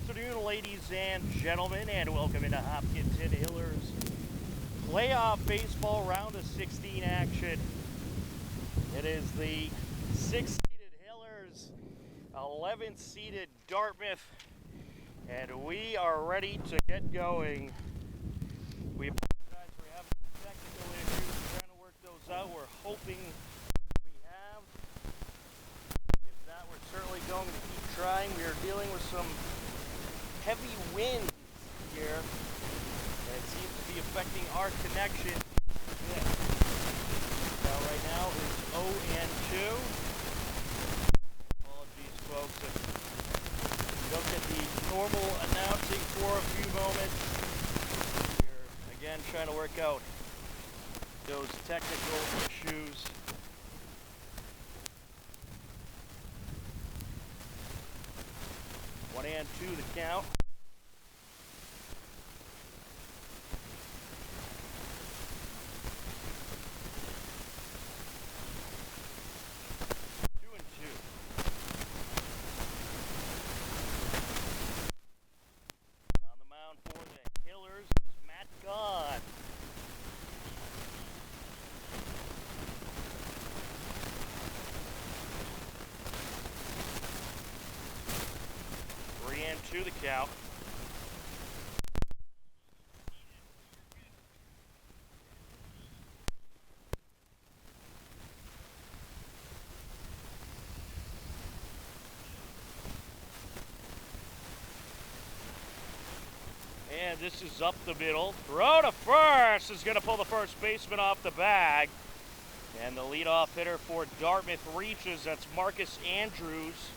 afternoon, ladies and gentlemen, and welcome into Hopkinton Hillers playoff baseball round of 16 action. It is the 6th-seeded Hillers, 11th-seeded Dartmouth, and we are ready to get going. We apologize for having some technical issues. We're trying to work those out. We're hoping we have. If not, we're certainly going to keep trying. We are dealing with some heavy winds here, and it seems to be affecting our connection. Now, right now is 0-2. Apologies, folks, if we don't get the normal announcing for a few moments. We're again trying to work out those technical issues. 1-2 the count. On the mound for the Hillers is Matt God. To the count. And this is up the middle. Throw to first is going to pull the first baseman off the bag. And the leadoff hitter for Dartmouth reaches. That's Marcus Andrews.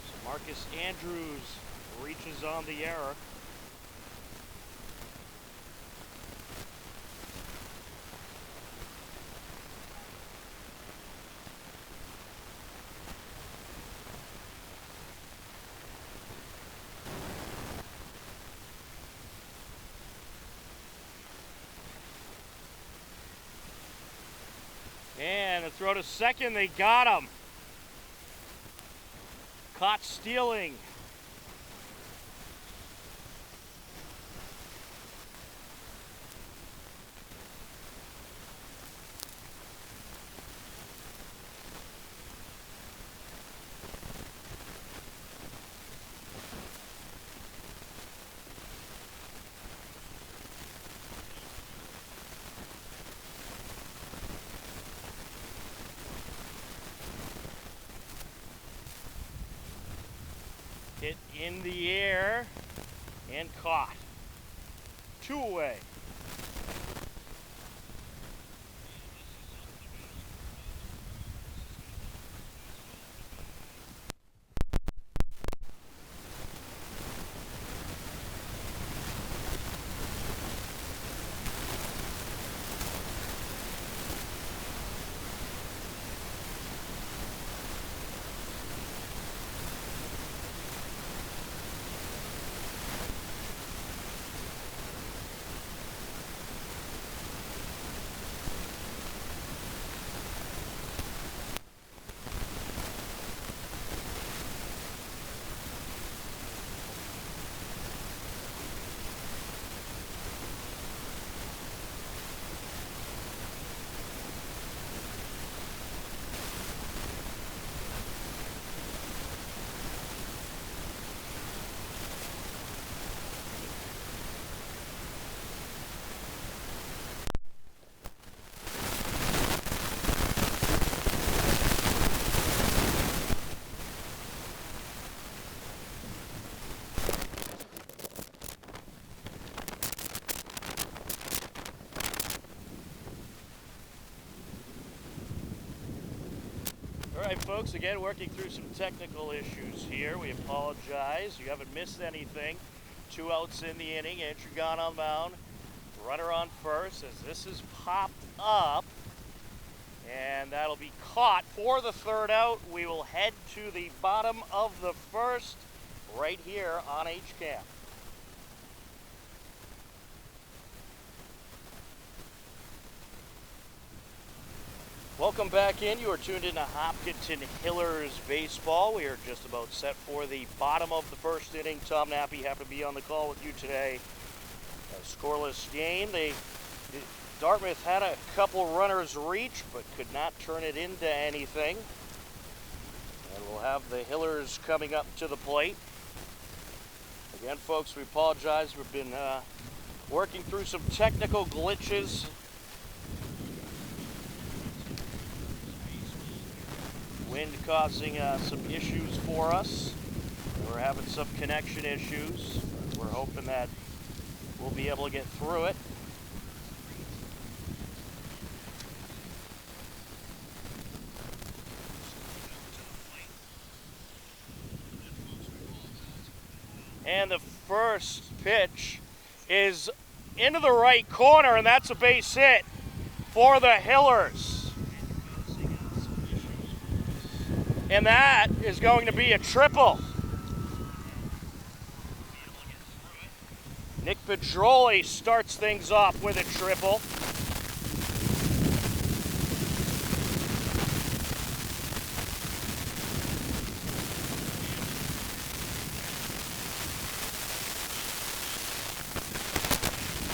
So Marcus Andrews reaches on the error. And a throw to second, they got him. Caught stealing. Hit in the air and caught. 2 away. All right, folks, again, working through some technical issues here. We apologize. You haven't missed anything. 2 outs in the inning. Andrew gone on the mound. Runner on first as this is popped up. And that'll be caught for the 3rd out. We will head to the bottom of the 1st right here on HCAM. Welcome back in. You are tuned into Hopkinton Hillers baseball. We are just about set for the bottom of the first inning. Tom Nappy happened to be on the call with you today. A scoreless game. Dartmouth had a couple runners reach, but could not turn it into anything. And we'll have the Hillers coming up to the plate. Again, folks, we apologize. We've been working through some technical glitches. Wind causing some issues for us. We're having some connection issues. We're hoping that we'll be able to get through it. And the first pitch is into the right corner, and that's a base hit for the Hillers. And that is going to be a triple. Nick Pedroli starts things off with a triple.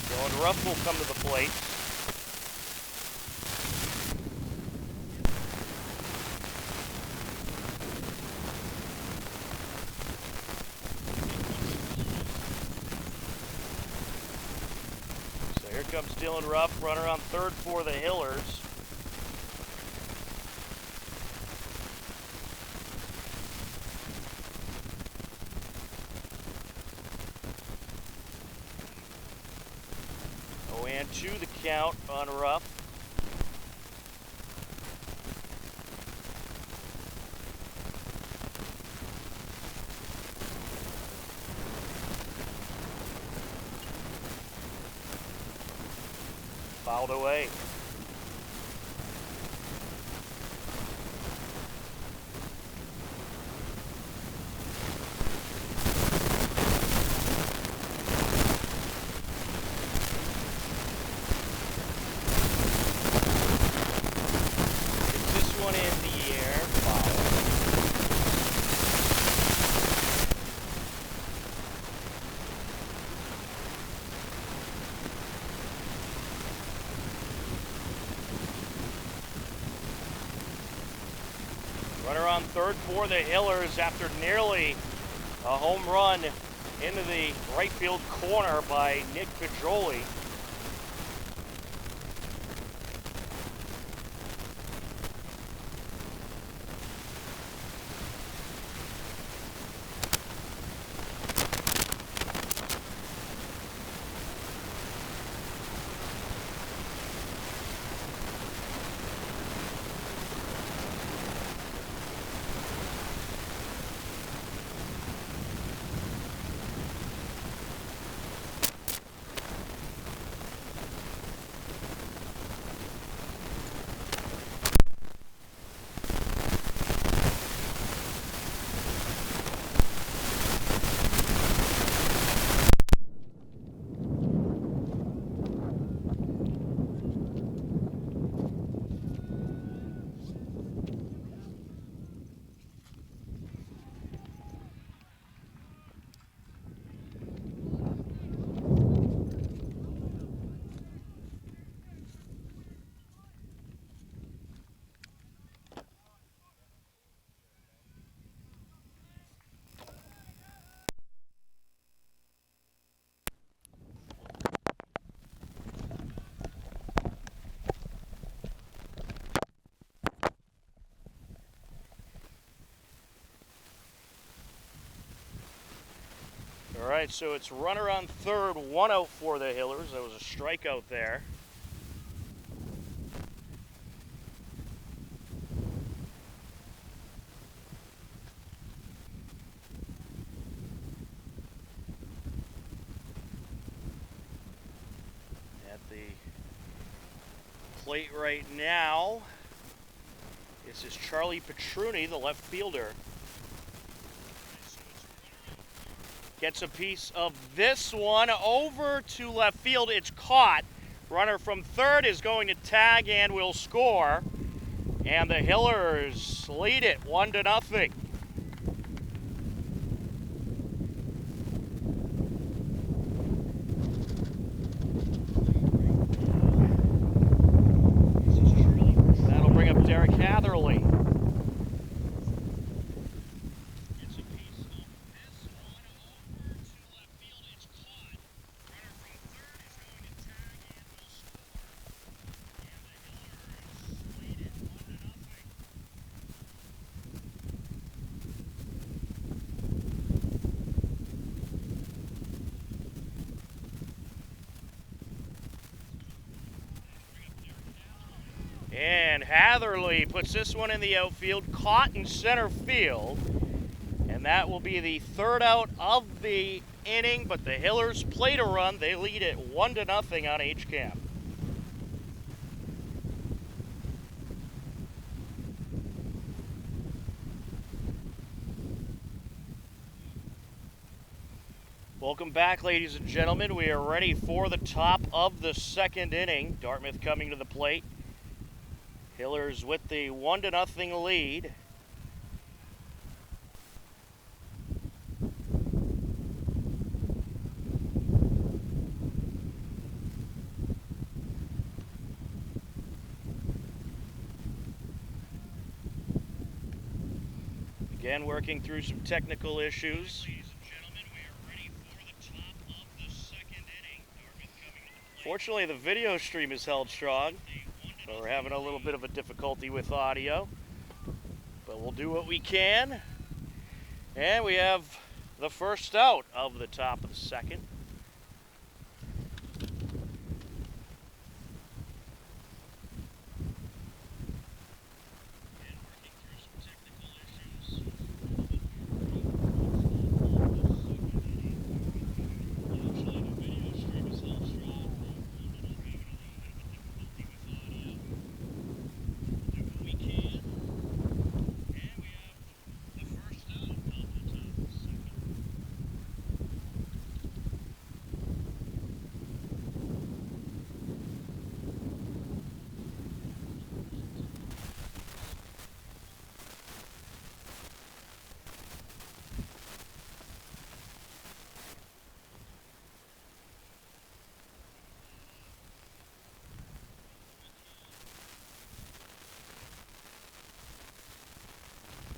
Dylan Ruff will come to the plate. Here comes Dylan Ruff, runner on third for the Hillers. Oh, and 2 the count on Ruff. Fouled away. Gets this one in the air. Foul. Runner on third for the Hillers after nearly a home run into the right field corner by Nick Pedroli. All right, so it's runner on third, 1 out for the Hillers. That was a strikeout there. At the plate right now, this is Charlie Petruni, the left fielder. Gets a piece of this one over to left field. It's caught. Runner from third is going to tag and will score. And the Hillers lead it 1-0. That'll bring up Derek Hatherley. And Hatherley puts this one in the outfield, caught in center field. And that will be the third out of the inning, but the Hillers played a run. They lead it 1-0 on H-Camp. Welcome back, ladies and gentlemen. We are ready for the top of the second inning. Dartmouth coming to the plate. Hillers with the 1-0 lead. Again, working through some technical issues. Ladies and gentlemen, we are ready for the top of the second inning. Dartmouth coming to the plate. Fortunately, the video stream is held strong. So we're having a little bit of a difficulty with audio, but we'll do what we can. And we have the first out of the top of the second.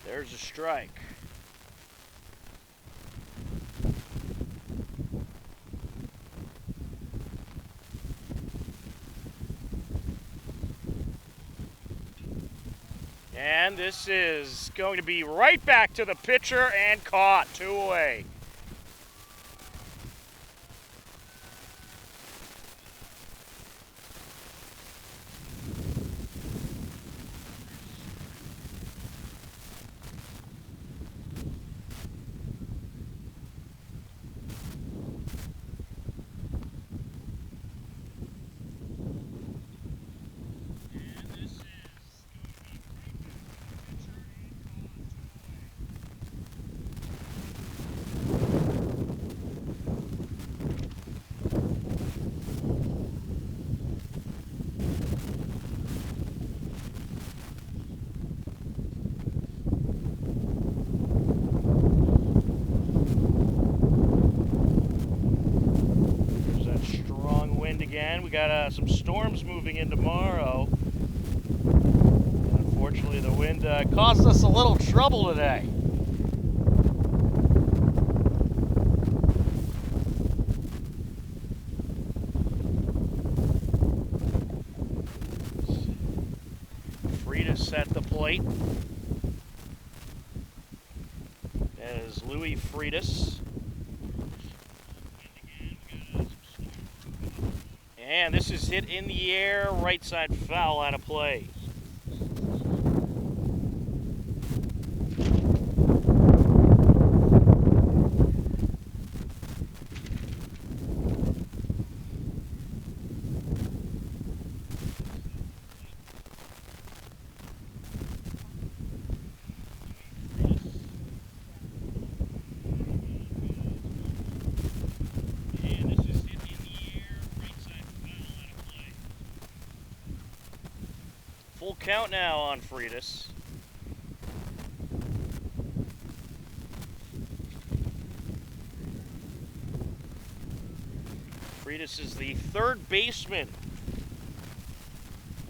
There's a strike. And this is going to be right back to the pitcher and caught. 2 away. Again, we got some storms moving in tomorrow. Unfortunately, the wind caused us a little trouble today. Freitas at the plate. That is Louis Freitas. And this is hit in the air, right side foul out of play. count now on Freitas. Freitas is the third baseman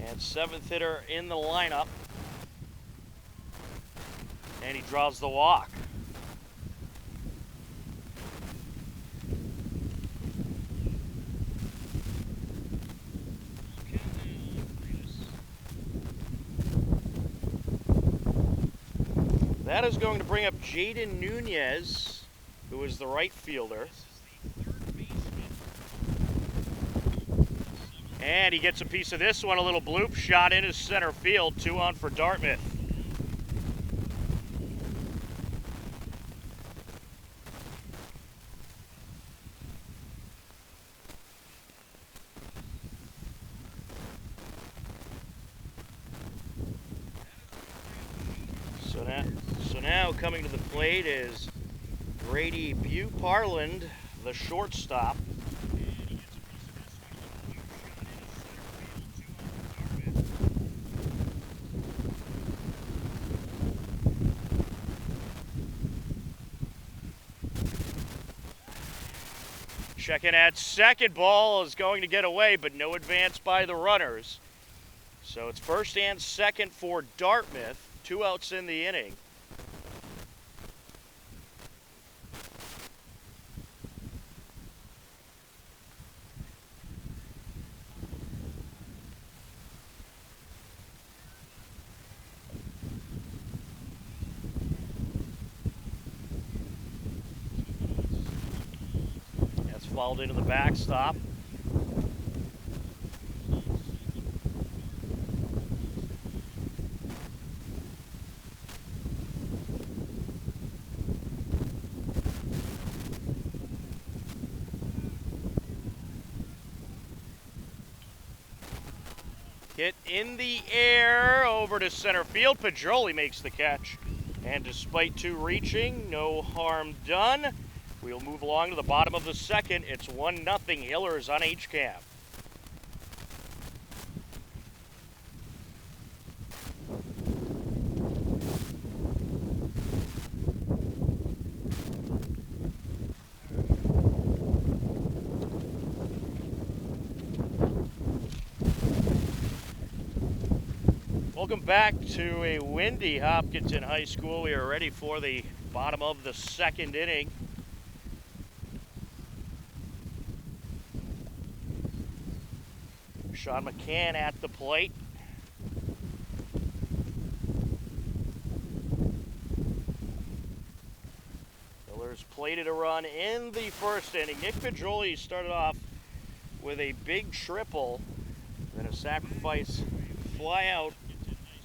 and seventh hitter in the lineup. And he draws the walk. That is going to bring up Jaden Nunez, who is the right fielder. And he gets a piece of this one, a little bloop shot in his center field, 2 on for Dartmouth. So now coming to the plate is Grady Buparland, the shortstop. Checking at second, ball is going to get away, but no advance by the runners. So it's first and second for Dartmouth, 2 outs in the inning. That's fouled into the backstop. Hit in the air over to center field. Pedroli makes the catch. And despite 2 reaching, no harm done. We'll move along to the bottom of the second. It's 1-0 Hillers on HCAM. Welcome back to a windy Hopkinton High School. We are ready for the bottom of the second inning. Sean McCann at the plate. Hillers plated a run in the first inning. Nick Pedroli started off with a big triple, then a sacrifice fly out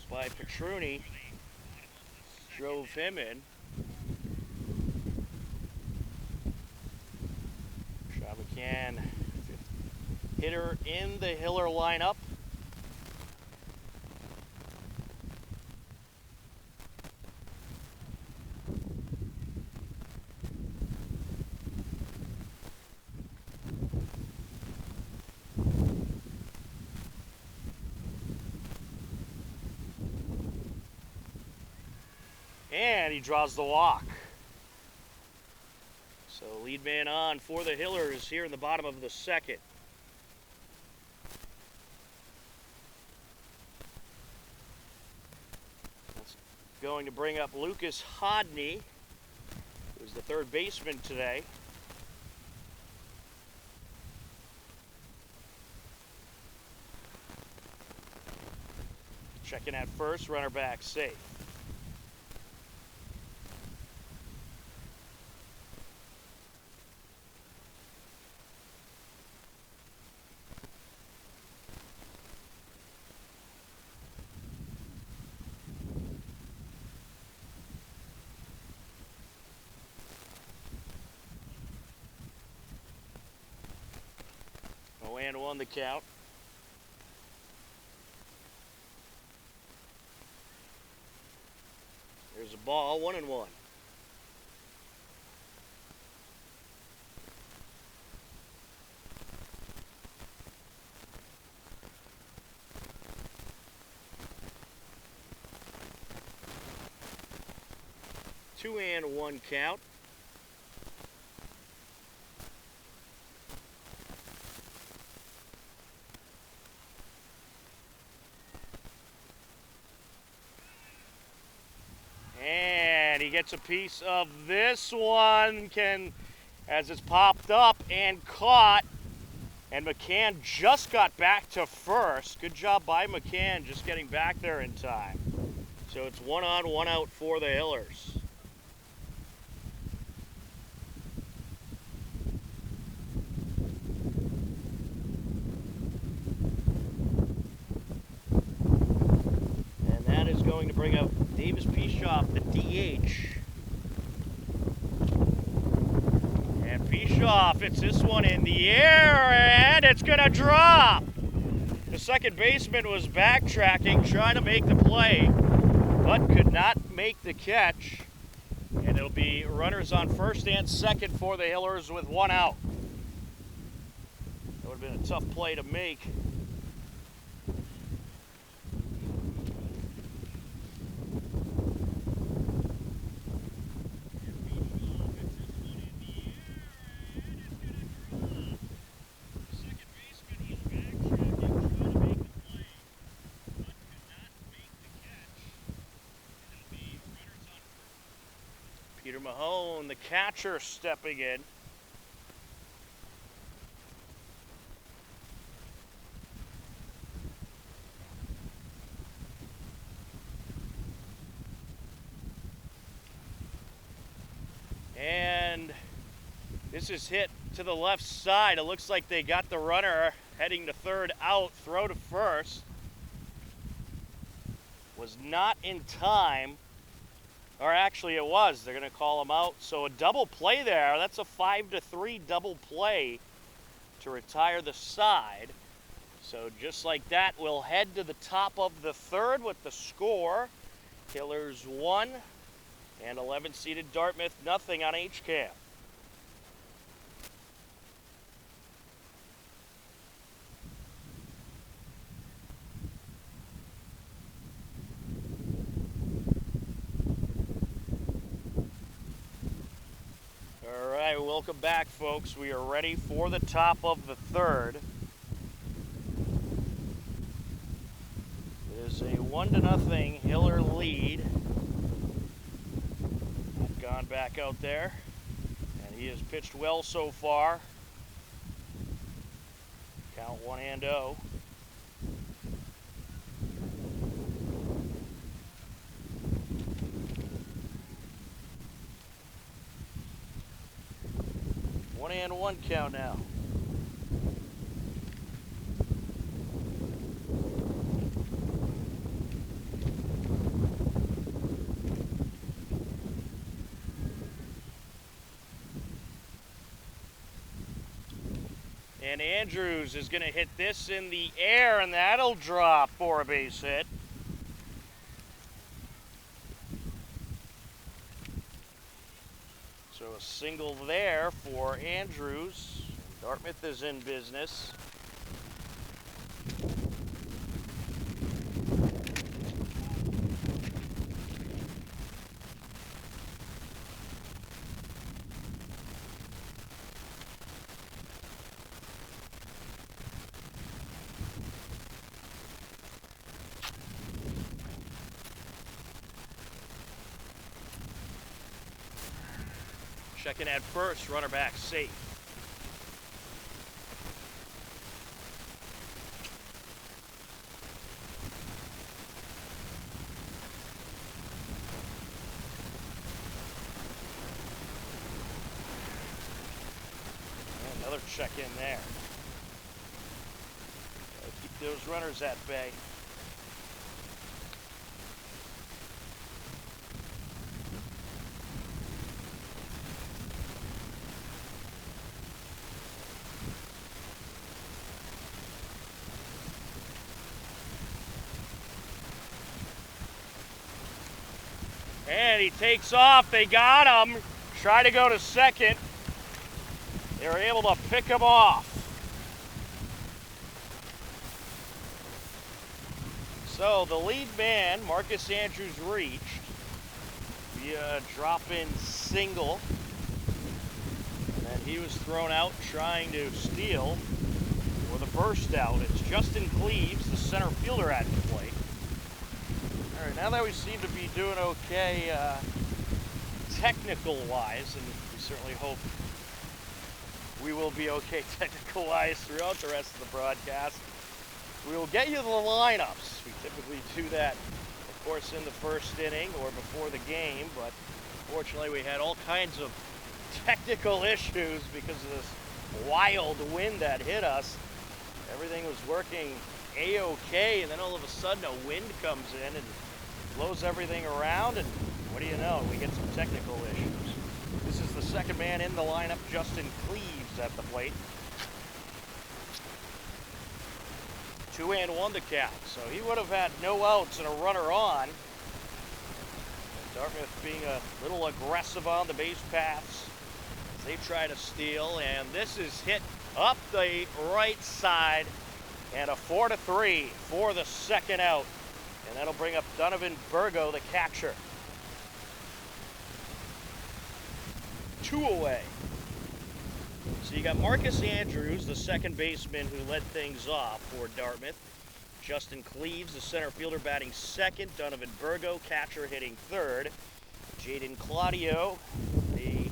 by Petruni drove him in. Sean McCann, hitter in the Hiller lineup. And he draws the walk. So lead man on for the Hillers here in the bottom of the second. That's going to bring up Lucas Hodney, who's the third baseman today. Checking at first, runner back safe. And 1 the count. There's a ball, 1-1. 2-1 count. And he gets a piece of this one, as it's popped up and caught. And McCann just got back to first. Good job by McCann just getting back there in time. So it's 1 on, 1 out for the Hillers. And that is going to bring up Davis Pishoff, the DH. And Pishoff hits this one in the air, and it's going to drop. The second baseman was backtracking, trying to make the play, but could not make the catch. And it'll be runners on first and second for the Hillers with 1 out. That would have been a tough play to make. Peter Mahone, the catcher, stepping in. And this is hit to the left side. It looks like they got the runner heading to third out. Throw to first. Was not in time. Or actually it was. They're going to call him out. So a double play there. That's a 5-3 double play to retire the side. So just like that, we'll head to the top of the third with the score. Hillers 1 and 11-seeded Dartmouth nothing on HCAM. Welcome back, folks. We are ready for the top of the third. It is a 1-0 Hiller lead. I've gone back out there, and he has pitched well so far. Count 1-0. And 1 count now. And Andrews is going to hit this in the air, and that'll drop for a base hit. So a single there for Andrews. Dartmouth is in business. Checking at first, runner back safe. And another check in there. Gotta keep those runners at bay. And he takes off. They got him. Try to go to second. They were able to pick him off. So the lead man, Marcus Andrews, reached. drop-in single. And then he was thrown out trying to steal for the first out. It's Justin Cleves, the center fielder, at the plate. All right, now that we seem to be doing okay technical-wise, and we certainly hope we will be okay technical-wise throughout the rest of the broadcast, we will get you the lineups. We typically do that, of course, in the first inning or before the game, but unfortunately we had all kinds of technical issues because of this wild wind that hit us. Everything was working a-okay, and then all of a sudden a wind comes in and blows everything around, and what do you know, we get some technical issues. This is the second man in the lineup, Justin Cleves at the plate. 2-1 the count, so he would have had no outs and a runner on. Dartmouth being a little aggressive on the base paths as they try to steal, and this is hit up the right side, and a 4-3 for the second out, and that'll bring up Donovan Burgo, the catcher. 2 away. So you got Marcus Andrews, the second baseman, who led things off for Dartmouth. Justin Cleves, the center fielder, batting second. Donovan Burgo, catcher, hitting third. Jaden Claudio, the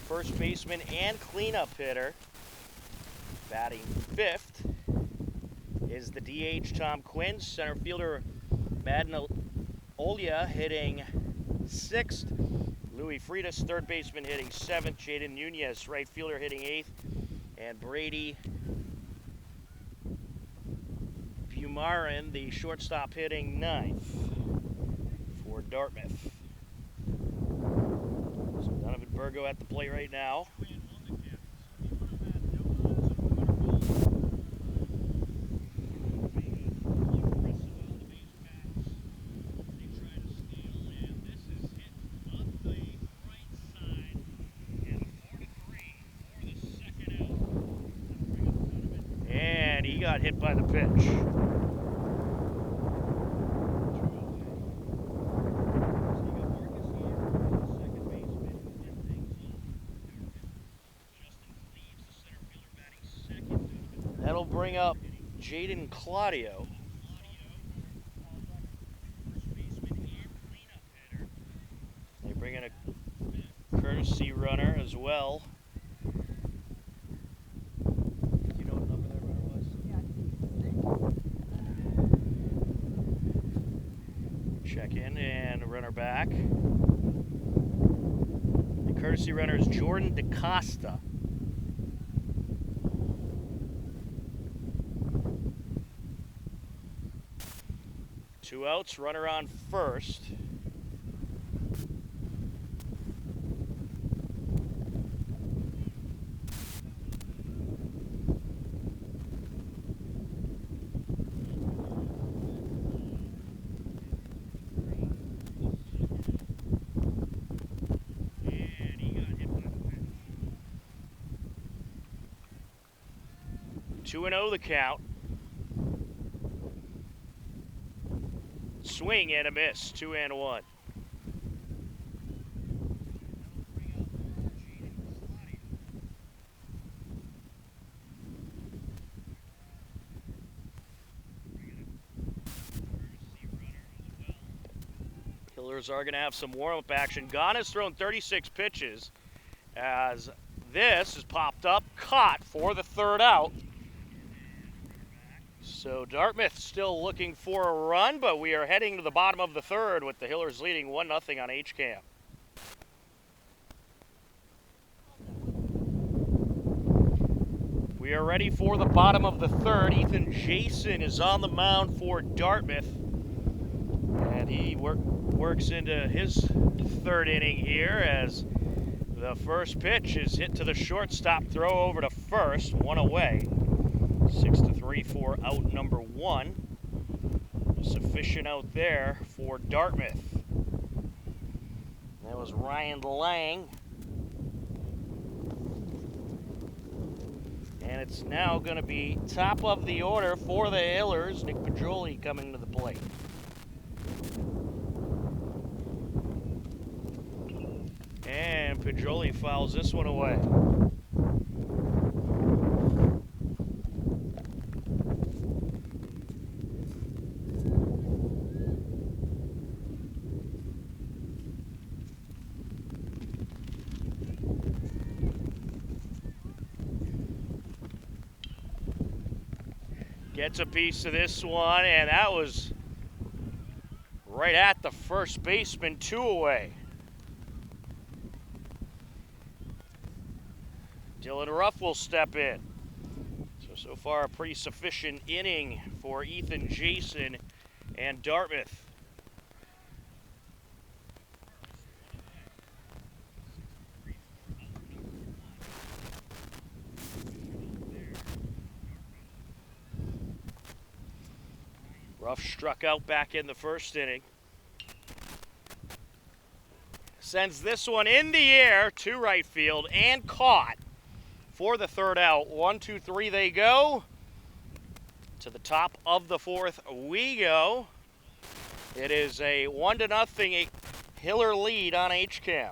first baseman and cleanup hitter, batting fifth. Is the DH Tom Quinn, center fielder Madden Olya hitting sixth. Louis Freitas, third baseman, hitting seventh. Jaden Nunez, right fielder, hitting eighth. And Brady Bumarin, the shortstop, hitting ninth for Dartmouth. So Donovan Burgo at the plate right now. He got hit by the pitch. That'll bring up Jaden Claudio. They bring in a courtesy runner as well. Check in and a runner back. The courtesy runner is Jordan DaCosta. Two outs, runner on first. And he got hit by the pitch. 2-0 the count. Swing and a miss, 2-1. Hillers are going to have some warm-up action. Gahn has thrown 36 pitches as this is popped up, caught for the third out. So Dartmouth still looking for a run, but we are heading to the bottom of the third with the Hillers leading 1-0 on HCAM. We are ready for the bottom of the third. Ethan Jason is on the mound for Dartmouth, and he works into his third inning here as the first pitch is hit to the shortstop, throw over to first, 1 away. 6-3 for out number 1. Sufficient out there for Dartmouth. That was Ryan Lang. And it's now going to be top of the order for the Hillers. Nick Pajoli coming to the plate. And Pajoli fouls this one away. Gets a piece of this one, and that was right at the first baseman, 2 away. Dylan Ruff will step in. So far a pretty sufficient inning for Ethan Jason and Dartmouth. Ruff struck out back in the first inning. Sends this one in the air to right field and caught for the third out. 1, 2, 3 they go. To the top of the fourth we go. It is a 1-0 Hiller lead on HCAM.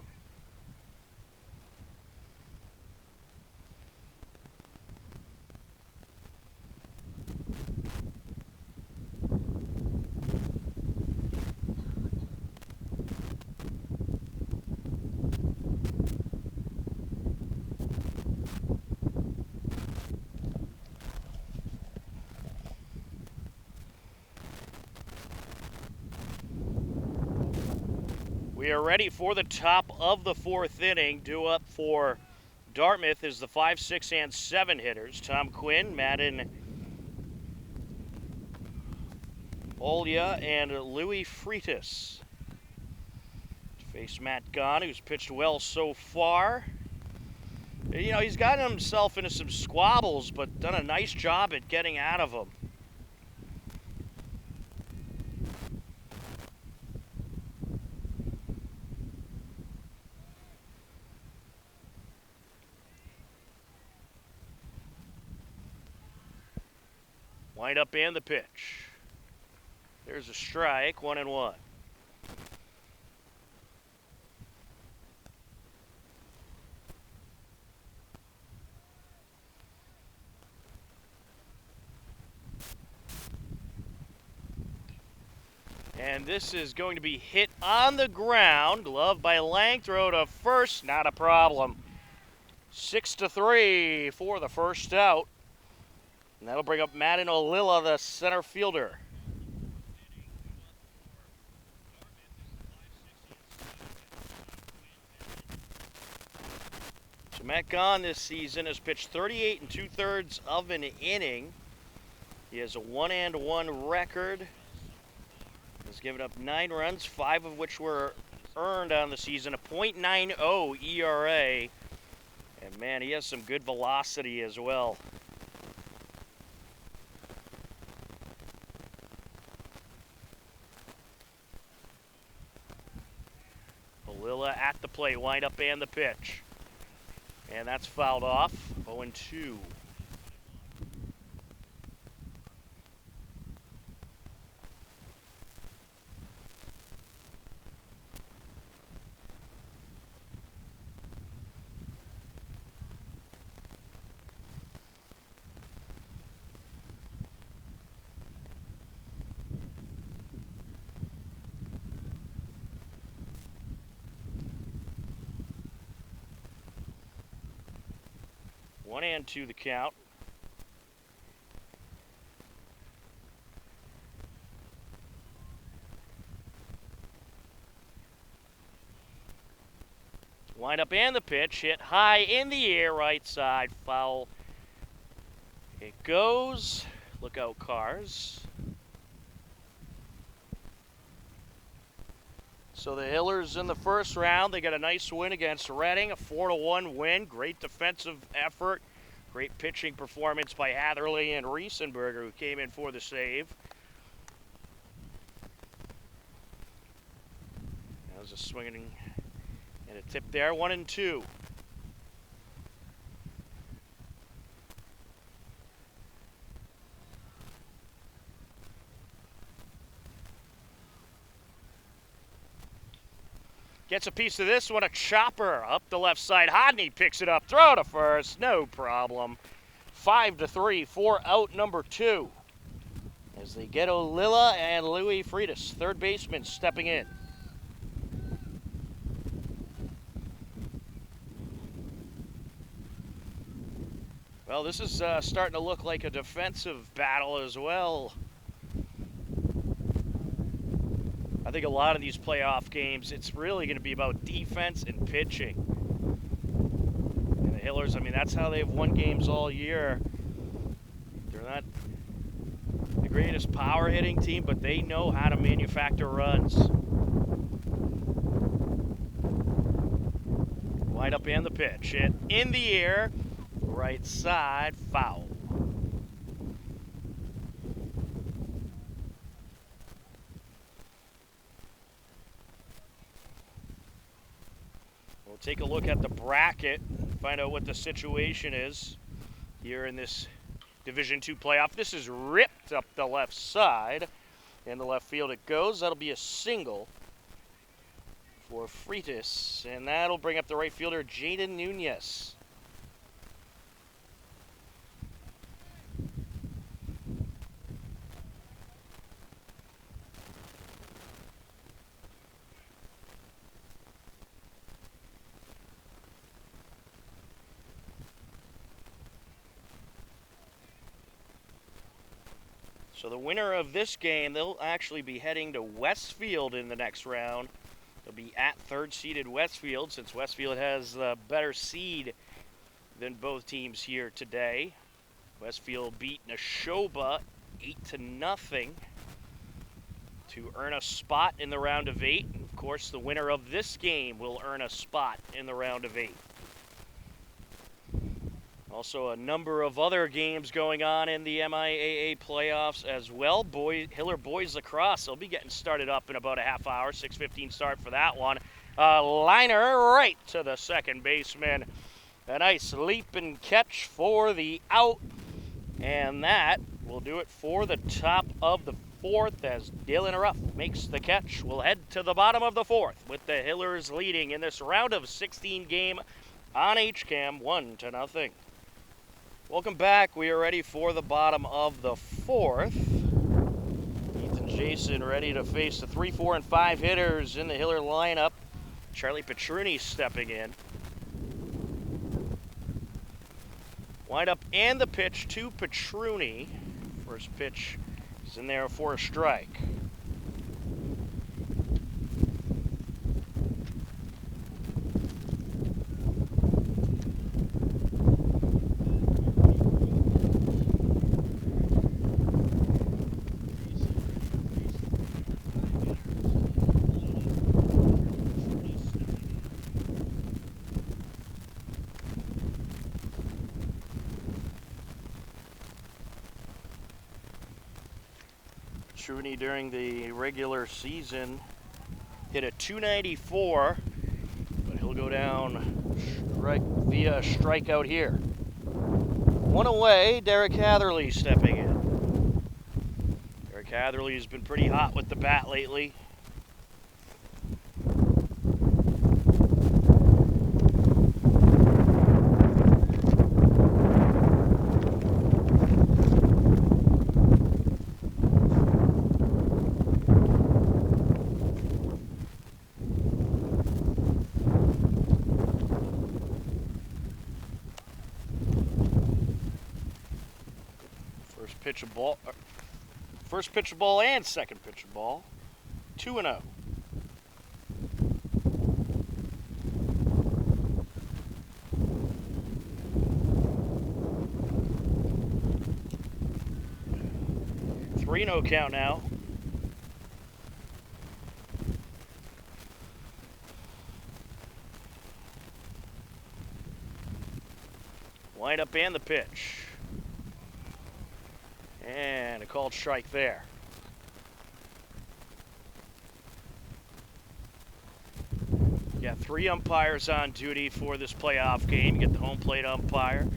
We are ready for the top of the fourth inning. Due up for Dartmouth is the 5, 6, and 7 hitters. Tom Quinn, Madden Olya, and Louis Freitas. Face Matt Gahn, who's pitched well so far. You know, he's gotten himself into some squabbles, but done a nice job at getting out of them. Wind up and the pitch. There's a strike, 1-1. And this is going to be hit on the ground. Glove by Lang, throw to first, not a problem. 6-3 for the first out. And that'll bring up Madden Olilla, the center fielder. So Matt Gahn this season has pitched 38 2/3 of an inning. He has a 1-1 record. Has given up 9 runs, 5 of which were earned on the season. A .90 ERA. And man, he has some good velocity as well. Olilla at the plate, wind up and the pitch. And that's fouled off, 0-2. One and two the count. Wind up and the pitch, hit high in the air, right side, foul. It goes. Look out, cars. So the Hillers in the first round, they got a nice win against Reading, a 4-1 win. Great defensive effort. Great pitching performance by Hatherley and Riesenberger, who came in for the save. That was a swinging and a tip there, 1-2. Gets a piece of this one, a chopper up the left side. Hodney picks it up, throw to first, no problem. 5-3 for out number 2. As they get Olilla and Louis Freitas, third baseman, stepping in. Well, this is starting to look like a defensive battle as well. I think a lot of these playoff games, it's really going to be about defense and pitching. And the Hillers, I mean, that's how they've won games all year. They're not the greatest power hitting team, but they know how to manufacture runs. Wind up and the pitch. Hit in the air, right side, foul. We'll take a look at the bracket, find out what the situation is here in this Division II playoff. This is ripped up the left side. In the left field it goes. That'll be a single for Freitas, and that'll bring up the right fielder, Jaden Nunez. So the winner of this game, they'll actually be heading to Westfield in the next round. They'll be at third-seeded Westfield, since Westfield has the better seed than both teams here today. Westfield beat Neshoba 8-0 to earn a spot in the round of 8. And of course, the winner of this game will earn a spot in the round of 8. Also, a number of other games going on in the MIAA playoffs as well. Hiller boys lacrosse, they'll be getting started up in about a half hour. 6:15 start for that one. Liner right to the second baseman. A nice leap and catch for the out. And that will do it for the top of the 4th as Dylan Ruff makes the catch. We'll head to the bottom of the 4th with the Hillers leading in this round of 16 game on HCAM 1-0. Welcome back. We are ready for the bottom of the 4th. Heath and Jason ready to face the 3, 4, and 5 hitters in the Hiller lineup. Charlie Petruni stepping in. Wind up and the pitch to Petruni. First pitch is in there for a strike. Petruni during the regular season hit a .294, but he'll go down via strikeout here. One away, Derek Hatherley stepping in. Derek Hatherley has been pretty hot with the bat lately. First pitch of ball and second pitch of ball. 2-0. Three-0 count now. Wind up and the pitch. And a called strike there. Got 3 umpires on duty for this playoff game. You get the home plate umpire,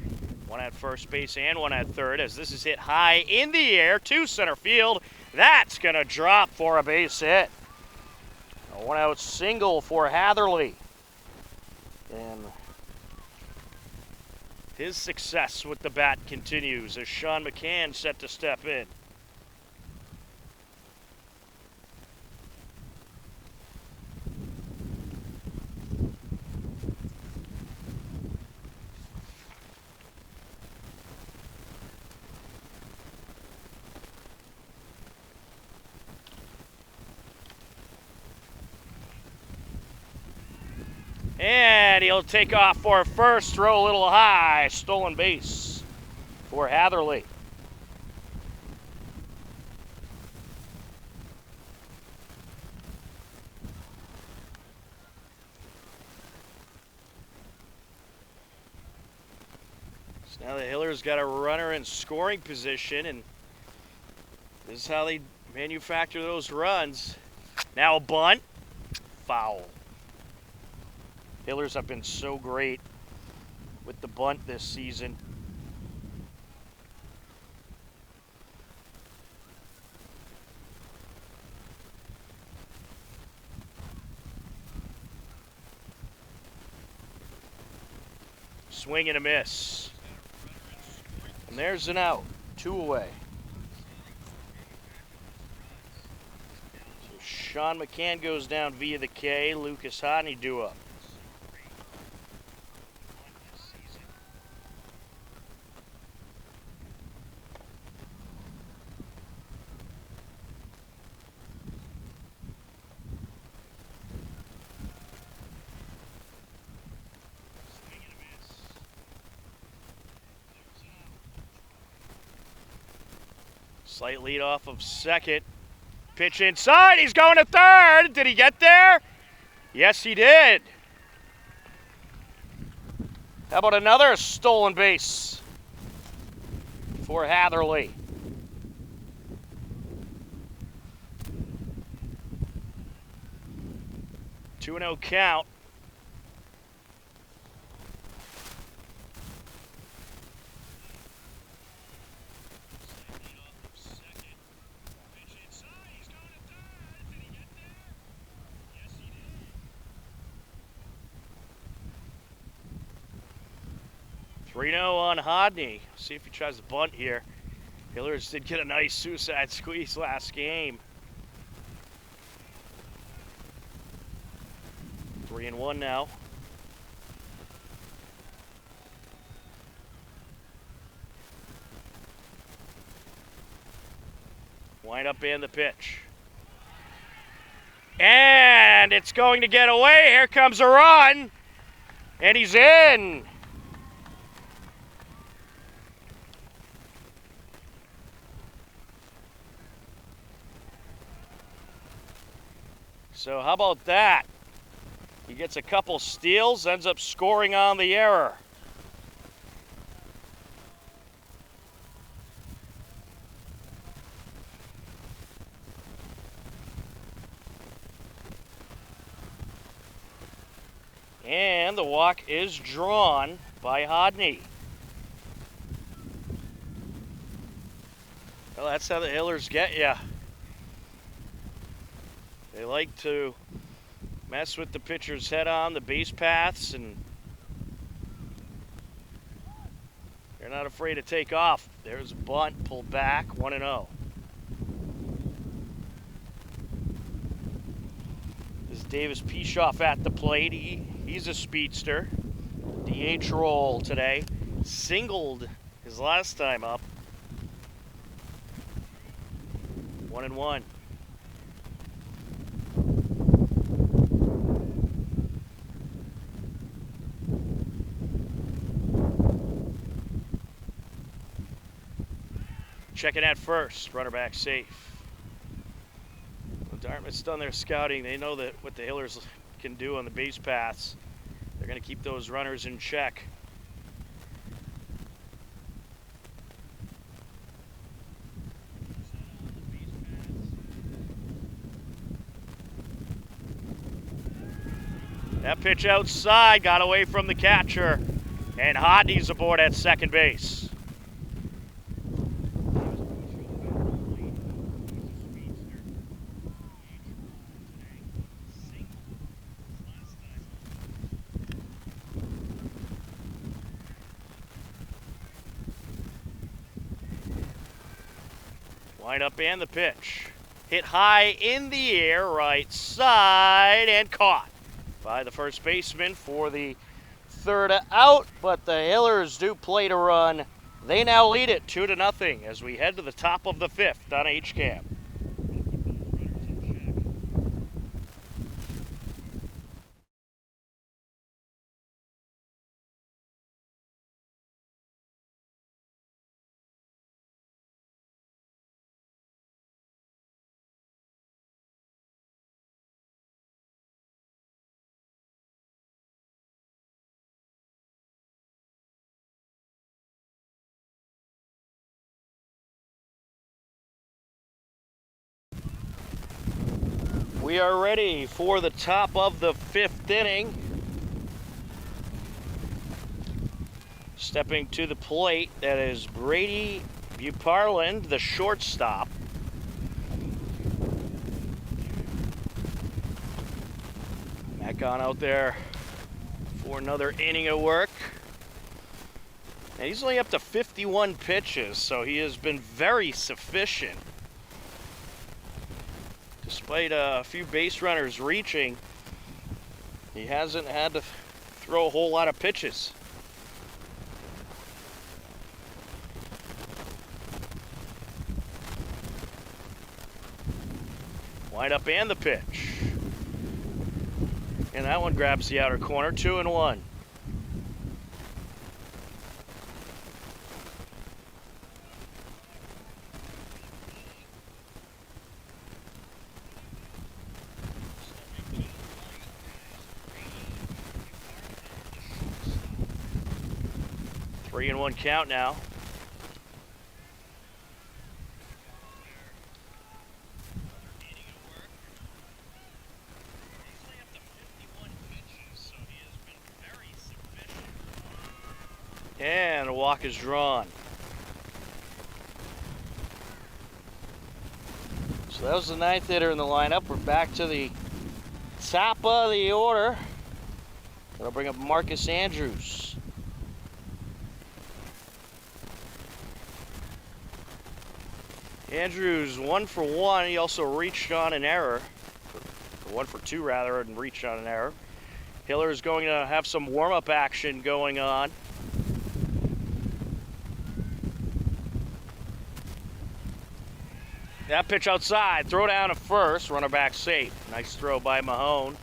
one at first base and one at third, as this is hit high in the air to center field. That's going to drop for a base hit. A one-out single for Hatherley. And his success with the bat continues as Sean McCann set to step in. And he'll take off for first, throw a little high, stolen base for Hatherley. So now the Hillers got a runner in scoring position, and this is how they manufacture those runs. Now a bunt, foul. Hillers have been so great with the bunt this season. Swing and a miss. And there's an out, 2 away. So Sean McCann goes down via the K, Lucas Hodney due up. Slight lead off of second. Pitch inside. He's going to third. Did he get there? Yes, he did. How about another stolen base for Hatherley? Two 2-0 count. Reno on Hodney. See if he tries to bunt here. Hillers did get a nice suicide squeeze last game. 3-1 now. Wind up and the pitch. And it's going to get away. Here comes a run. And he's in. So how about that? He gets a couple steals, ends up scoring on the error. And the walk is drawn by Hodney. Well, that's how the Hillers get you. They like to mess with the pitcher's head on the base paths, and they're not afraid to take off. There's a bunt, pulled back, 1-0. This is Davis Pishoff at the plate. He's a speedster. DH role today. Singled his last time up. 1-1. Checking at first, runner back safe. Well, Dartmouth's done their scouting. They know that what the Hillers can do on the base paths. They're going to keep those runners in check. That pitch outside got away from the catcher, and Hodney's aboard at second base. Wind up and the pitch. Hit high in the air, right side, and caught by the first baseman for the third out, but the Hillers do play to run. They now lead it 2-0 as we head to the top of the fifth on HCAM. We are ready for the top of the fifth inning. Stepping to the plate, that is Brady Buparland, the shortstop. Back on out there for another inning of work. And he's only up to 51 pitches, so he has been very sufficient. Despite a few base runners reaching, he hasn't had to throw a whole lot of pitches. Wind up and the pitch. And that one grabs the outer corner, 2-1. Three and one count now. And a walk is drawn. So that was the ninth hitter in the lineup. We're back to the top of the order. That'll bring up Marcus Andrews. Andrews 1 for 1. He also reached on an error. 1 for 2 rather, and reached on an error. Hiller is going to have some warm-up action going on. That pitch outside, throw down to first, runner back safe. Nice throw by Mahone.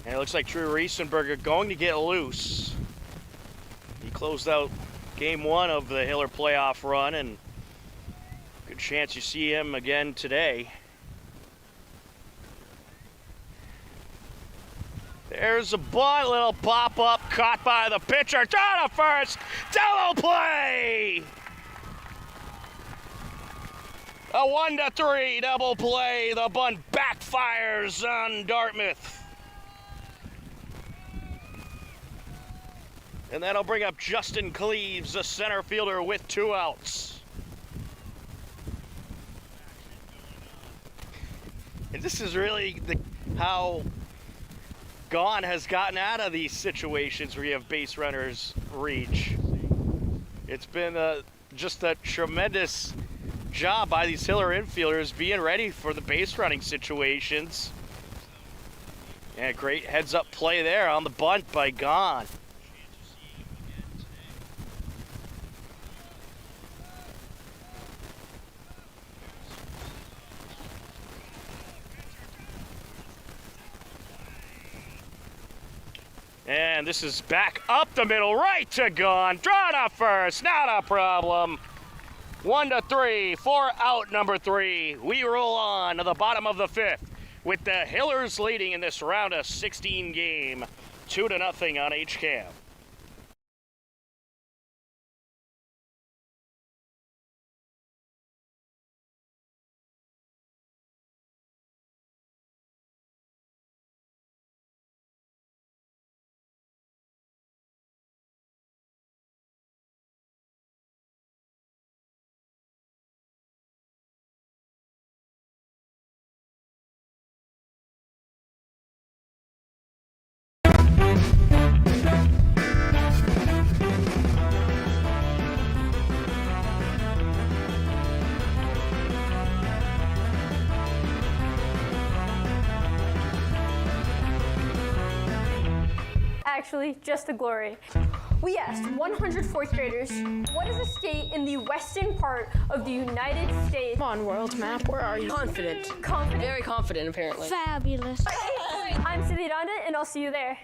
And it looks like Drew Riesenberger going to get loose. He closed out game one of the Hiller playoff run, and good chance you see him again today. There's a bunt, little pop-up, caught by the pitcher, down to first, double play! A 1-3 double play. The bunt backfires on Dartmouth. And that'll bring up Justin Cleaves, the center fielder, with 2 outs. And this is really how Gone has gotten out of these situations where you have base runners reach. It's been just a tremendous job by these Hiller infielders being ready for the base running situations. And great heads up play there on the bunt by Gone. And this is back up the middle, right to Gone. Draw to first, not a problem. 1-3, 4 out number 3. We roll on to the bottom of the fifth with the Hillers leading in this round of 16 game, 2-0 on HCAM. actually just a glory. We asked 100 fourth graders, what is a state in the western part of the United States? Come on, world map, where are you? Confident. Confident? Very confident, apparently. Fabulous. I'm Cindy Donda, and I'll see you there.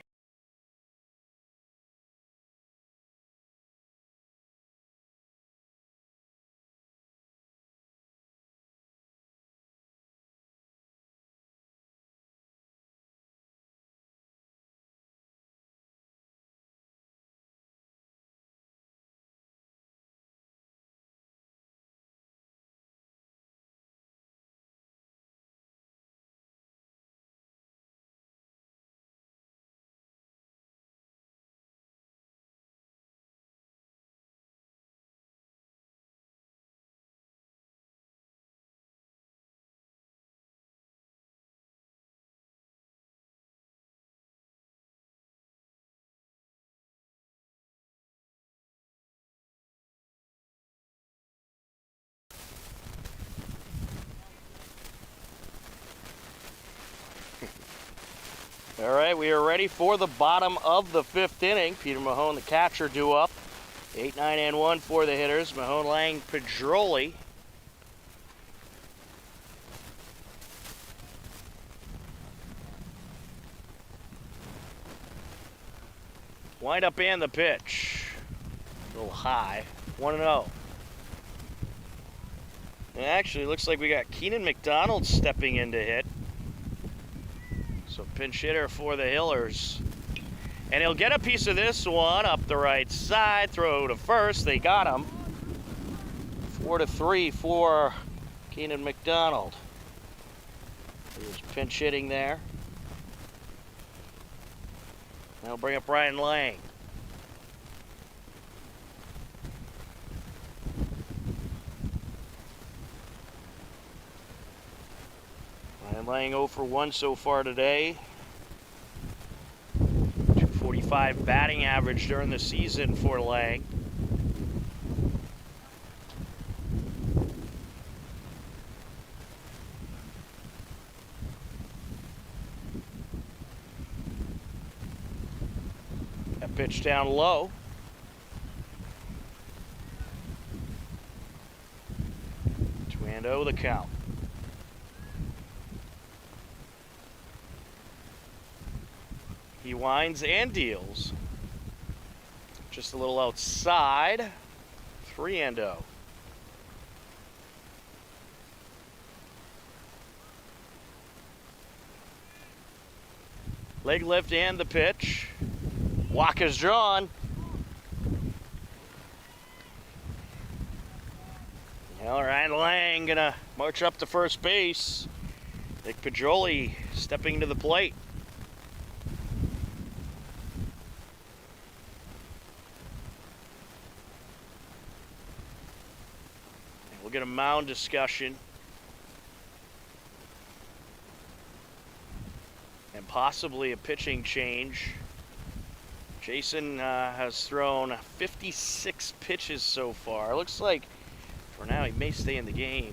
All right, we are ready for the bottom of the 5th inning. Peter Mahone, the catcher, due up. 8, 9, and 1 for the hitters. Mahone, Lang, Pedroli. Wind up and the pitch. A little high. 1-0. Actually, looks like we got Keenan McDonald stepping in to hit. So pinch hitter for the Hillers. And he'll get a piece of this one up the right side. Throw to first. They got him. 4-3 for Keenan McDonald. He was pinch hitting there. That'll bring up Ryan Lang. Ryan Lang 0 for 1 so far today. 245 batting average during the season for Lang. That pitch down low. Two and 0 the count. He winds and deals. Just a little outside. 3 and 0. Leg lift and the pitch. Walk is drawn. All right, Lang gonna march up to first base. Nick Pedroli stepping to the plate. We'll get a mound discussion. And possibly a pitching change. Jason has thrown 56 pitches so far. Looks like for now he may stay in the game.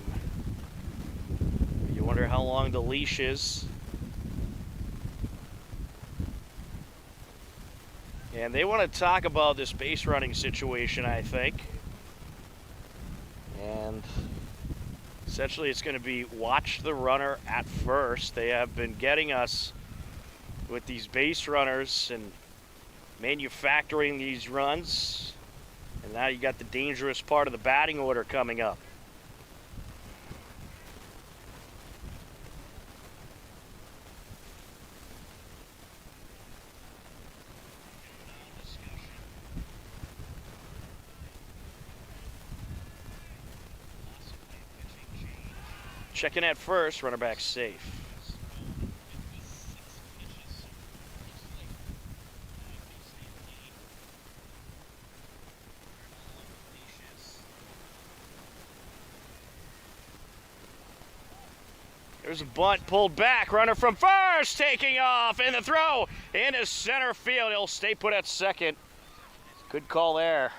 You wonder how long the leash is. And they want to talk about this base running situation, I think. And essentially it's going to be watch the runner at first. They have been getting us with these base runners and manufacturing these runs. And now you got the dangerous part of the batting order coming up. Checking at first, runner back safe. There's a bunt pulled back, runner from first taking off, and the throw into center field. He'll stay put at second. Good call there.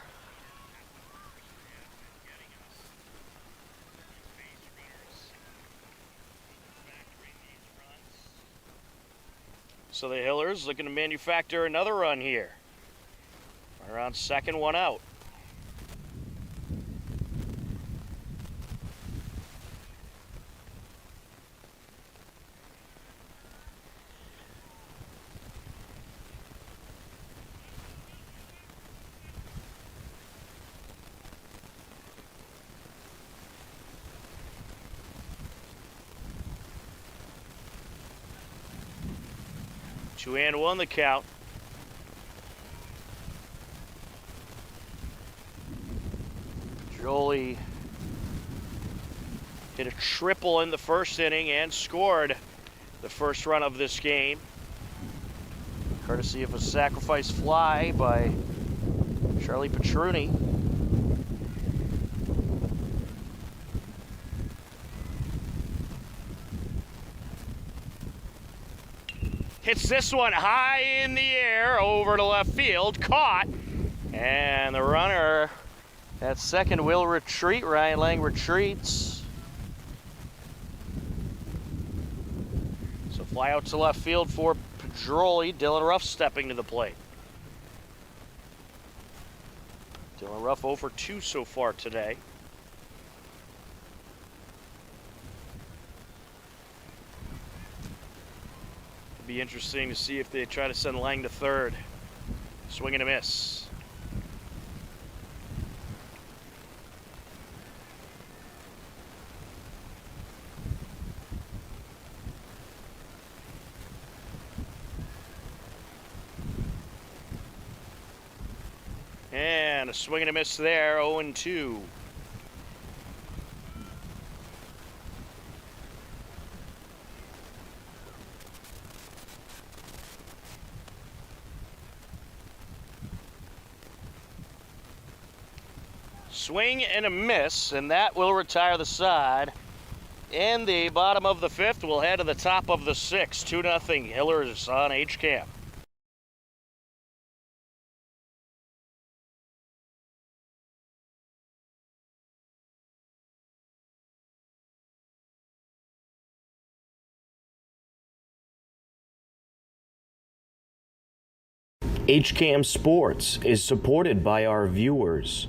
So the Hillers looking to manufacture another run here. Right around second, one out. Two and one the count. Jolie hit a triple in the first inning and scored the first run of this game, courtesy of a sacrifice fly by Charlie Petruni. Hits this one high in the air over to left field, caught, and the runner at second will retreat. Ryan Lang retreats. So fly out to left field for Pedroli. Dylan Ruff stepping to the plate. Dylan Ruff 0 for 2 so far today. Be interesting to see if they try to send Lang to third. Swing and a miss. And a swing and a miss there, 0-2. Swing and a miss, and that will retire the side. In the bottom of the fifth, we'll head to the top of the sixth. 2-0 Hillers on H-Camp. HCAM Sports is supported by our viewers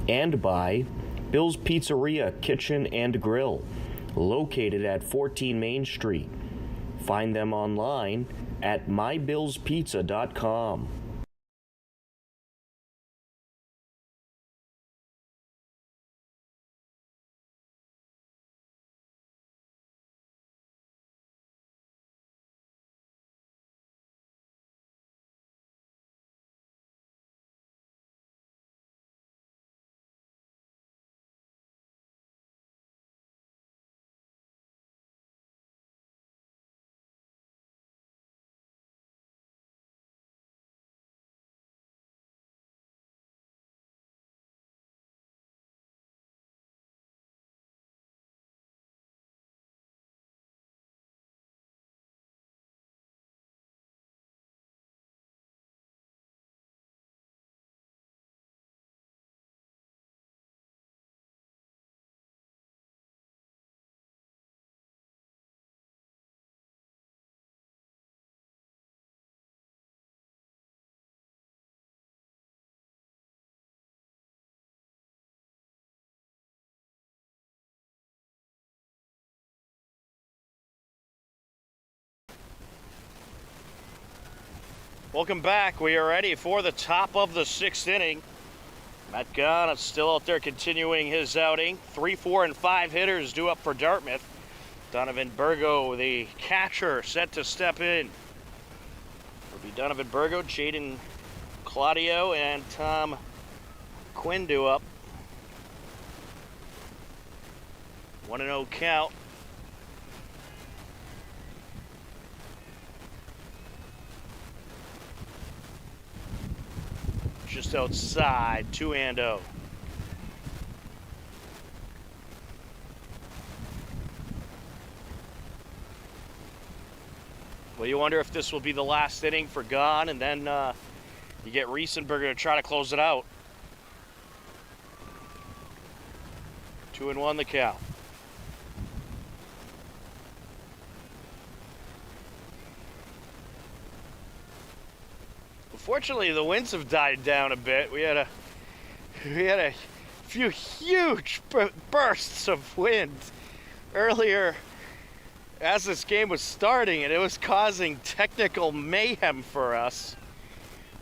and by Bill's Pizzeria Kitchen and Grill, located at 14 Main Street. Find them online at mybillspizza.com. Welcome back. We are ready for the top of the sixth inning. Matt Gunn is still out there continuing his outing. 3, 4, and 5 hitters due up for Dartmouth. Donovan Burgo, the catcher, set to step in. It'll be Donovan Burgo, Jaden Claudio, and Tom Quinn due up. 1-0 count. Just outside, 2-0. Well, you wonder if this will be the last inning for Gahn, and then you get Riesenberger to try to close it out. 2-1 the count. Fortunately, the winds have died down a bit. We had a few huge bursts of wind earlier as this game was starting, and it was causing technical mayhem for us.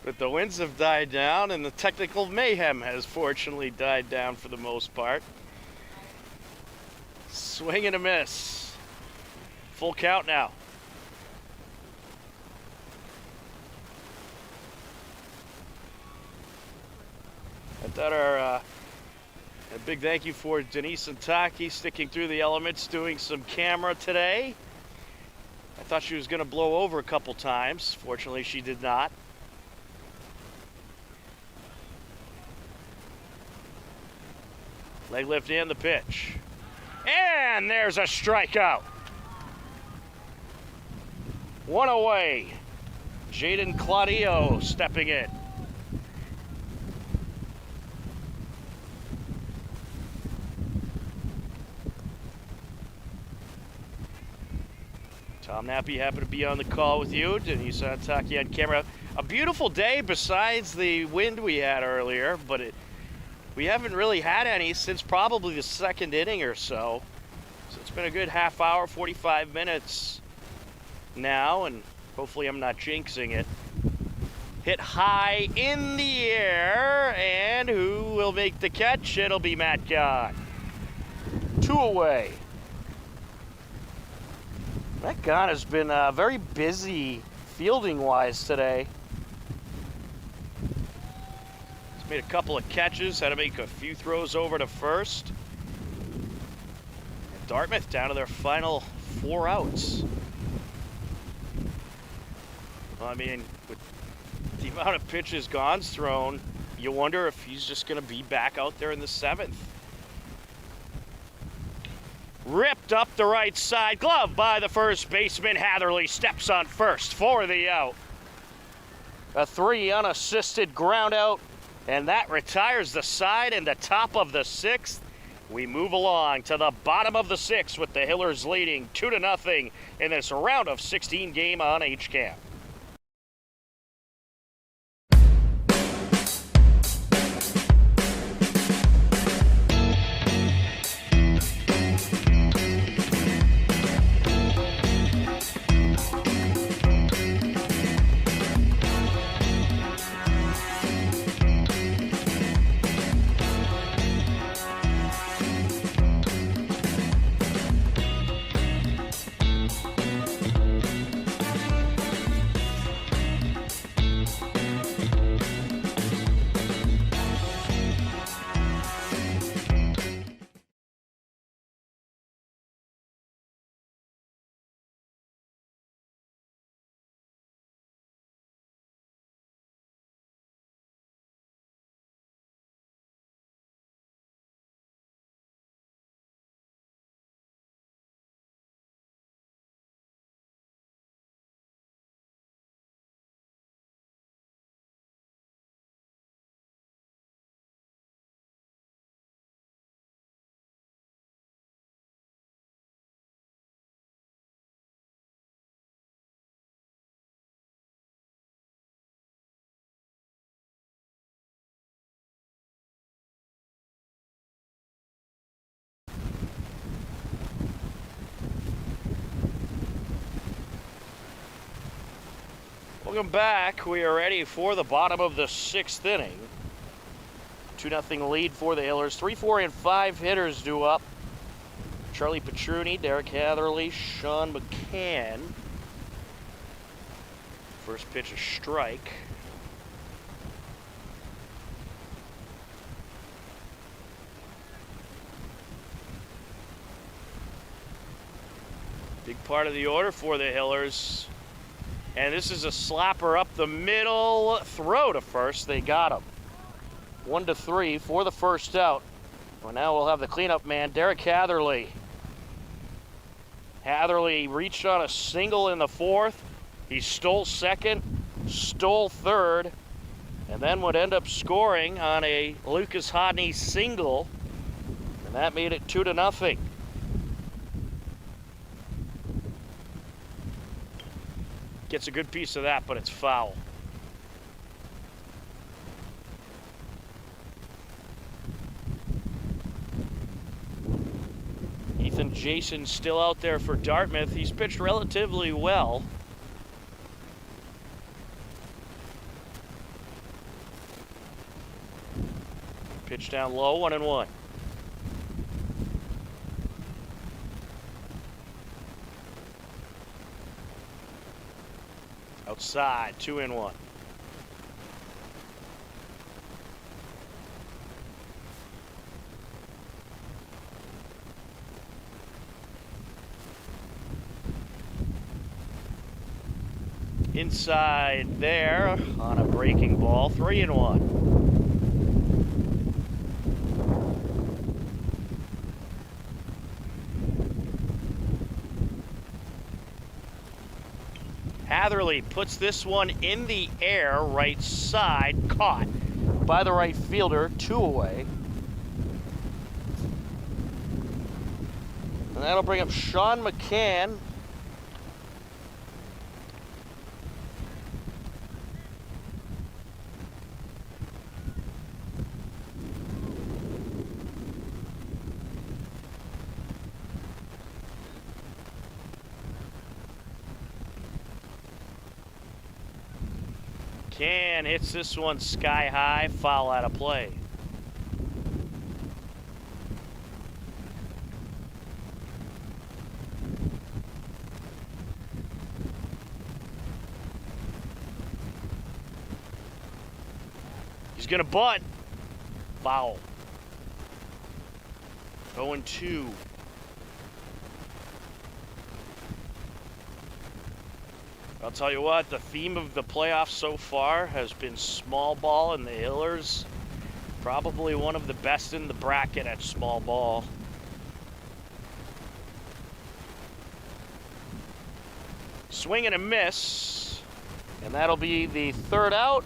But the winds have died down, and the technical mayhem has fortunately died down for the most part. Swing and a miss. Full count now. I thought a big thank you for Denise and Taki sticking through the elements, doing some camera today. I thought she was going to blow over a couple times. Fortunately, she did not. Leg lift in the pitch. And there's a strikeout. One away. Jaden Claudio stepping in. Tom Nappy happened to be on the call with you. Denise Taki on camera. A beautiful day besides the wind we had earlier, but we haven't really had any since probably the second inning or so. So it's been a good half hour, 45 minutes now, and hopefully I'm not jinxing it. Hit high in the air, and who will make the catch? It'll be Matt Gahn. 2 away. Matt Gahn has been very busy fielding-wise today. He's made a couple of catches, had to make a few throws over to first. And Dartmouth down to their final 4 outs. Well, I mean, with the amount of pitches Gahn's thrown, you wonder if he's just going to be back out there in the 7th. Ripped up the right side, glove by the first baseman. Hatherley steps on first for the out. A 3 unassisted ground out, and that retires the side in the top of the 6th. We move along to the bottom of the 6th with the Hillers leading 2-0 in this round of 16 game on HCAM. Welcome back. We are ready for the bottom of the 6th inning. 2-0 lead for the Hillers. 3, 4, and 5 hitters due up. Charlie Petruni, Derek Hatherley, Sean McCann. First pitch, a strike. Big part of the order for the Hillers. And this is a slapper up the middle, throw to first. They got him. 1-3 for the first out. Well, now we'll have the cleanup man, Derek Hatherley. Hatherley reached on a single in the 4th. He stole second, stole third, and then would end up scoring on a Lucas Hodney single. And that made it 2-0. Gets a good piece of that, but it's foul. and Jason's still out there for Dartmouth. He's pitched relatively well. Pitch down low, 1-1. Outside, 2-1. Inside there on a breaking ball, 3-1. Hatherley puts this one in the air, right side, caught by the right fielder, 2 away. And that'll bring up Sean McCann. McCann hits this one sky high, foul out of play. He's gonna bunt. Foul. 0-2. I'll tell you what, the theme of the playoffs so far has been small ball and the Hillers. Probably one of the best in the bracket at small ball. Swing and a miss, and that'll be the 3rd out.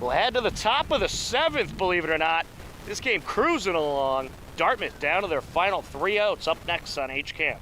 We'll head to the top of the 7th, believe it or not. This game cruising along. Dartmouth down to their final 3 outs up next on HCAM.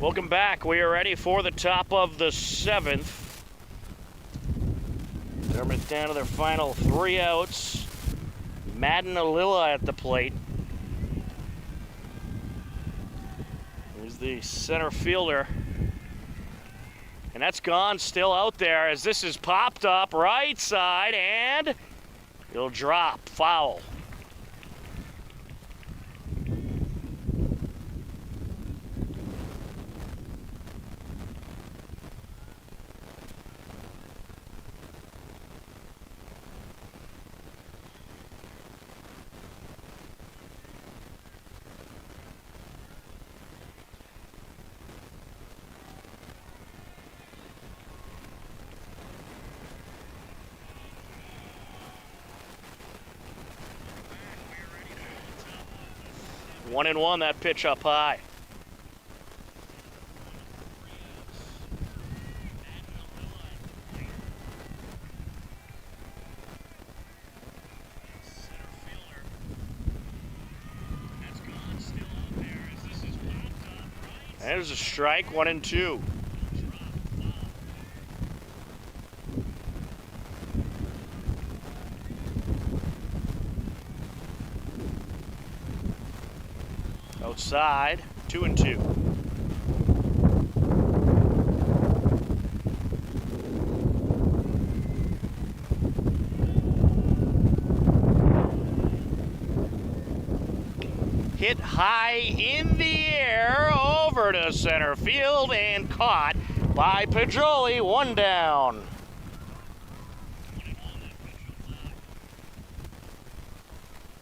Welcome back. We are ready for the top of the 7th. Dartmouth down to their final 3 outs. Madden Alila at the plate. He's the center fielder. And that's gone, still out there as this is popped up right side, and it'll drop, foul. One and one, that pitch up high. There's a strike, 1-2. Outside, 2-2. Hit high in the air over to center field and caught by Pajoli, 1 down.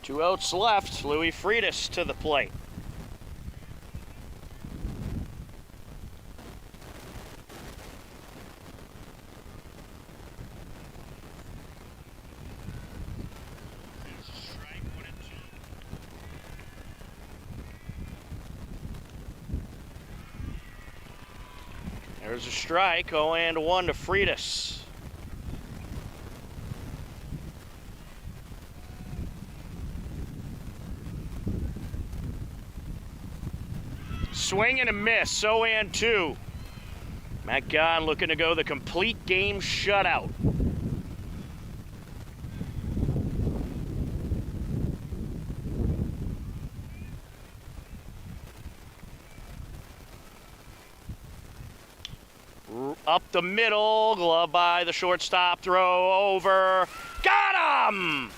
Two outs left, Louis Freitas to the plate. There's a strike, 0-1 to Freitas. Swing and a miss, 0-2. Matt Gahn looking to go the complete game shutout. Up the middle, glove by the shortstop, throw over, got him!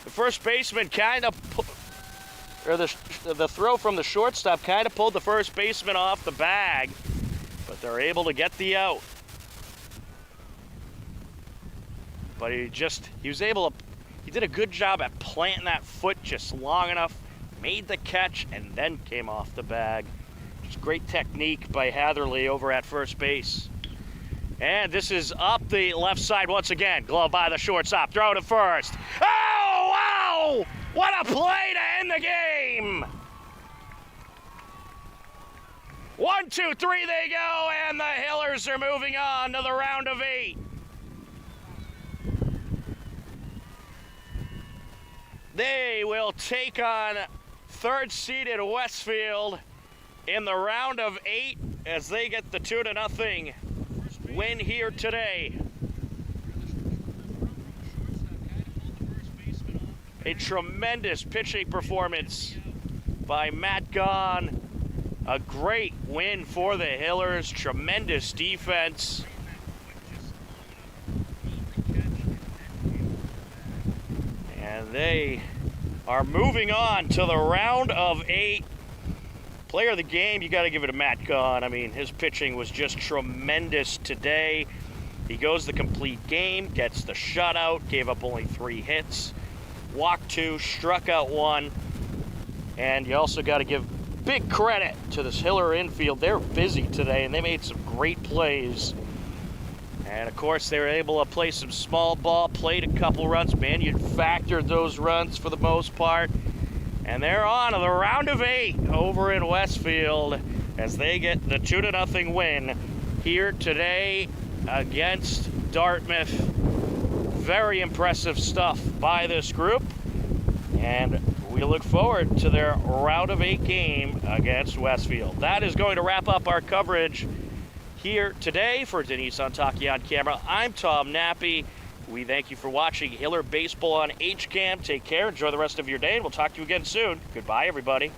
The first baseman kind of, the throw from the shortstop kind of pulled the first baseman off the bag, but they're able to get the out. But he did a good job at planting that foot just long enough, made the catch, and then came off the bag. Just great technique by Hatherley over at first base. And this is up the left side once again. Glove by the shortstop, throw to first. Oh, wow! What a play to end the game! 1, 2, 3, they go, and the Hillers are moving on to the round of 8. They will take on third-seeded Westfield in the round of 8 as they get the 2-0 win here today. A tremendous pitching performance by Matt Gahn. A great win for the Hillers. Tremendous defense. And they are moving on to the round of 8. Player of the game, you got to give it to Matt Gahn. I mean, his pitching was just tremendous today. He goes the complete game, gets the shutout, gave up only 3 hits, walked 2, struck out 1, and you also got to give big credit to this Hiller infield. They're busy today, and they made some great plays. And of course, they were able to play some small ball, played a couple runs, manufactured those runs for the most part. And they're on to the round of 8 over in Westfield as they get the 2-0 win here today against Dartmouth. Very impressive stuff by this group. And we look forward to their round of 8 game against Westfield. That is going to wrap up our coverage here today. For Denise Ontaki on camera, I'm Tom Nappy. We thank you for watching Hiller Baseball on HCAM. Take care, enjoy the rest of your day, and we'll talk to you again soon. Goodbye, everybody.